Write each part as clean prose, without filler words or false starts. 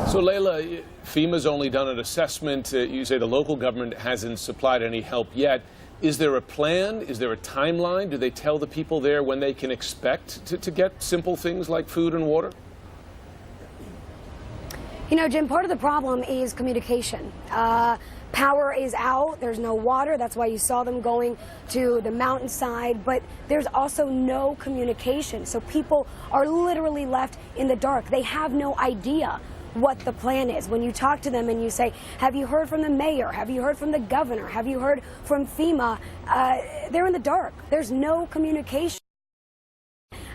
So, Layla, FEMA's only done an assessment. You say the local government hasn't supplied any help yet. Is there a plan? Is there a timeline? Do they tell the people there when they can expect to get simple things like food and water? You know, Jim, part of the problem is communication. Power is out, there's no water, that's why you saw them going to the mountainside, but there's also no communication. So people are literally left in the dark. They have no idea what the plan is. When you talk to them and you say, have you heard from the mayor? Have you heard from the governor? Have you heard from FEMA? They're in the dark. There's no communication.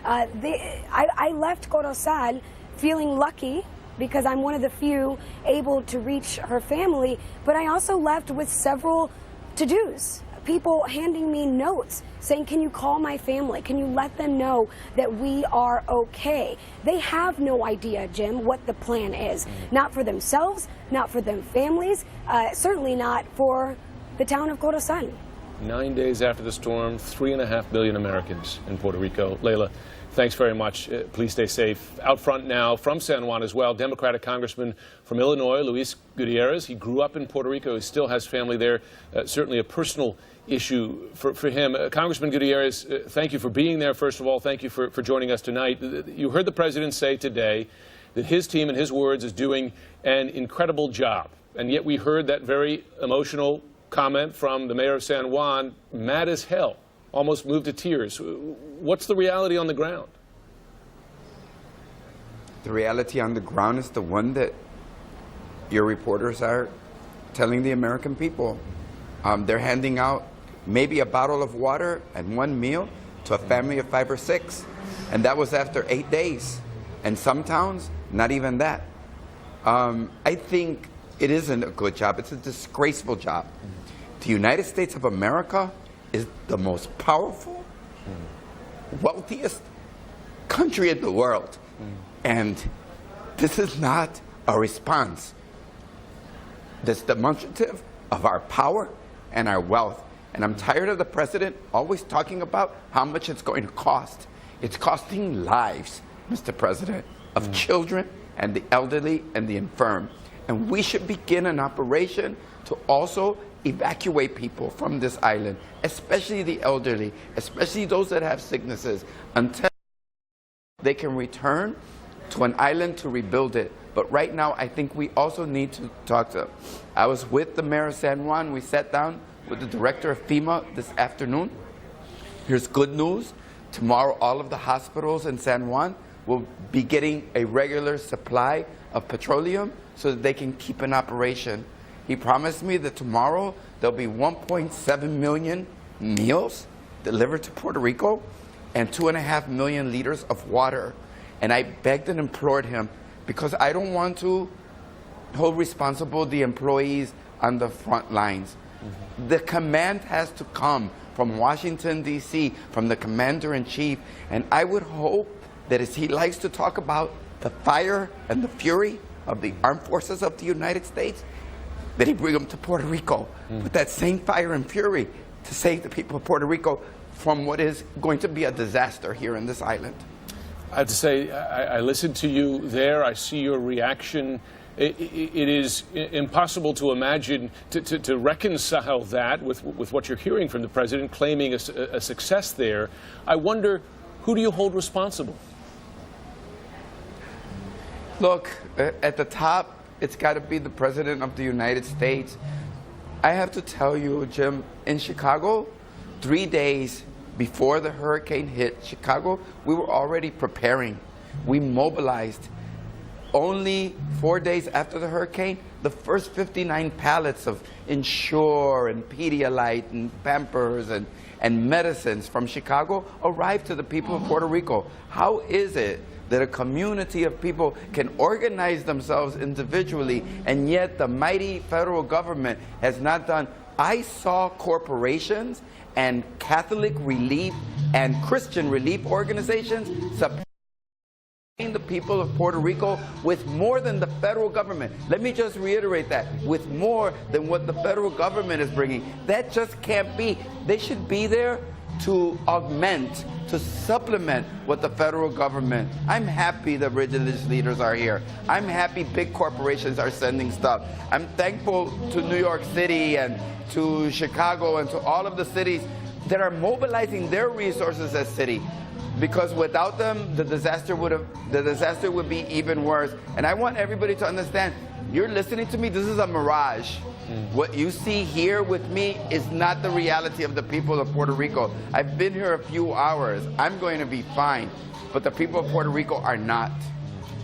I left Corozal feeling lucky because I'm one of the few able to reach her family, but I also left with several to-dos. People handing me notes saying, can you call my family? Can you let them know that we are okay? They have no idea, Jim, what the plan is. Not for themselves, not for their families, certainly not for the town of Corozal. 9 days after the storm, 3.5 million Americans in Puerto Rico. Layla, thanks very much. Please stay safe. Out front now from San Juan as well, Democratic Congressman from Illinois, Luis Gutierrez. He grew up in Puerto Rico. He still has family there. Certainly a personal issue for him. Congressman Gutierrez, thank you for being there, first of all. Thank you for joining us tonight. You heard the president say today that his team, in his words, is doing an incredible job. And yet we heard that very emotional comment from the mayor of San Juan, mad as hell, almost moved to tears. What's the reality on the ground? The reality on the ground is the one that your reporters are telling the American people. They're handing out maybe a bottle of water and one meal to a family of 5 or 6. And that was after 8 days. And some towns, not even that. I think it isn't a good job. It's a disgraceful job. The United States of America is the most powerful, wealthiest country in the world. And this is not a response that's demonstrative of our power and our wealth. And I'm tired of the president always talking about how much it's going to cost. It's costing lives, Mr. President, of children and the elderly and the infirm. And we should begin an operation to also evacuate people from this island, especially the elderly, especially those that have sicknesses, until they can return to an island to rebuild it. But right now, I think we also need to talk to them. I was with the mayor of San Juan. We sat down with the director of FEMA this afternoon. Here's good news. Tomorrow, all of the hospitals in San Juan will be getting a regular supply of petroleum so that they can keep in operation. He promised me that tomorrow there'll be 1.7 million meals delivered to Puerto Rico and 2.5 million liters of water. And I begged and implored him, because I don't want to hold responsible the employees on the front lines. The command has to come from Washington, D.C., from the commander-in-chief. And I would hope that as he likes to talk about the fire and the fury of the armed forces of the United States, that he bring them to Puerto Rico with that same fire and fury to save the people of Puerto Rico from what is going to be a disaster here in this island. I have to say, I listened to you there. I see your reaction. It is impossible to imagine, to reconcile that with what you're hearing from the president claiming a success there. I wonder, who do you hold responsible? Look, at the top, it's got to be the President of the United States. I have to tell you, Jim, in Chicago, 3 days before the hurricane hit Chicago, we were already preparing. We mobilized. Only 4 days after the hurricane, the first 59 pallets of Ensure and Pedialyte and Pampers and medicines from Chicago arrived to the people of Puerto Rico. How is it that a community of people can organize themselves individually, and yet the mighty federal government has not done? I saw corporations and Catholic relief and Christian relief organizations supporting the people of Puerto Rico with more than the federal government. Let me just reiterate that, with more than what the federal government is bringing. That just can't be. They should be there to augment, to supplement what the federal government. I'm happy the religious leaders are here. I'm happy big corporations are sending stuff. I'm thankful to New York City and to Chicago and to all of the cities that are mobilizing their resources as city. Because without them, the disaster would be even worse. And I want everybody to understand, you're listening to me, this is a mirage. What you see here with me is not the reality of the people of Puerto Rico. I've been here a few hours. I'm going to be fine. But the people of Puerto Rico are not.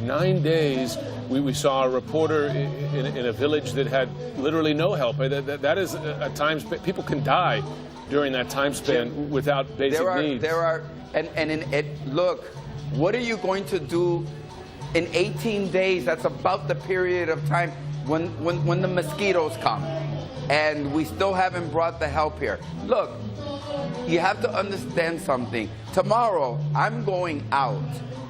9 days, we saw a reporter in a village that had literally no help. That is a time span. People can die during that time span without basic needs. Look, what are you going to do in 18 days? That's about the period of time when the mosquitoes come, and we still haven't brought the help here. Look, you have to understand something. Tomorrow, I'm going out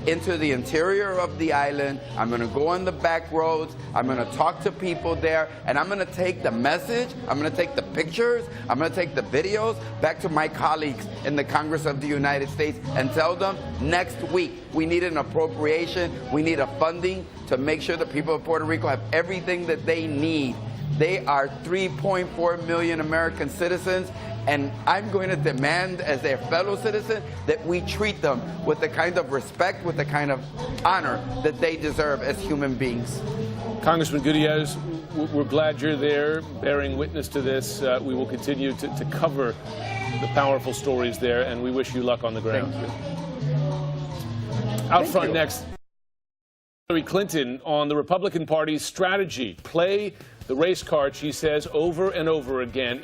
into the interior of the island. I'm going to go on the back roads. I'm going to talk to people there, and I'm going to take the message, I'm going to take the pictures, I'm going to take the videos back to my colleagues in the Congress of the United States and tell them next week we need an appropriation, we need a funding to make sure the people of Puerto Rico have everything that they need. They are 3.4 million American citizens, and I'm going to demand as their fellow citizen that we treat them with the kind of respect, with the kind of honor that they deserve as human beings. Congressman Gutierrez, we're glad you're there, bearing witness to this. We will continue to cover the powerful stories there, and we wish you luck on the ground. Thank you. Out front next, Hillary Clinton on the Republican Party's strategy. Play the race card, she says, over and over again.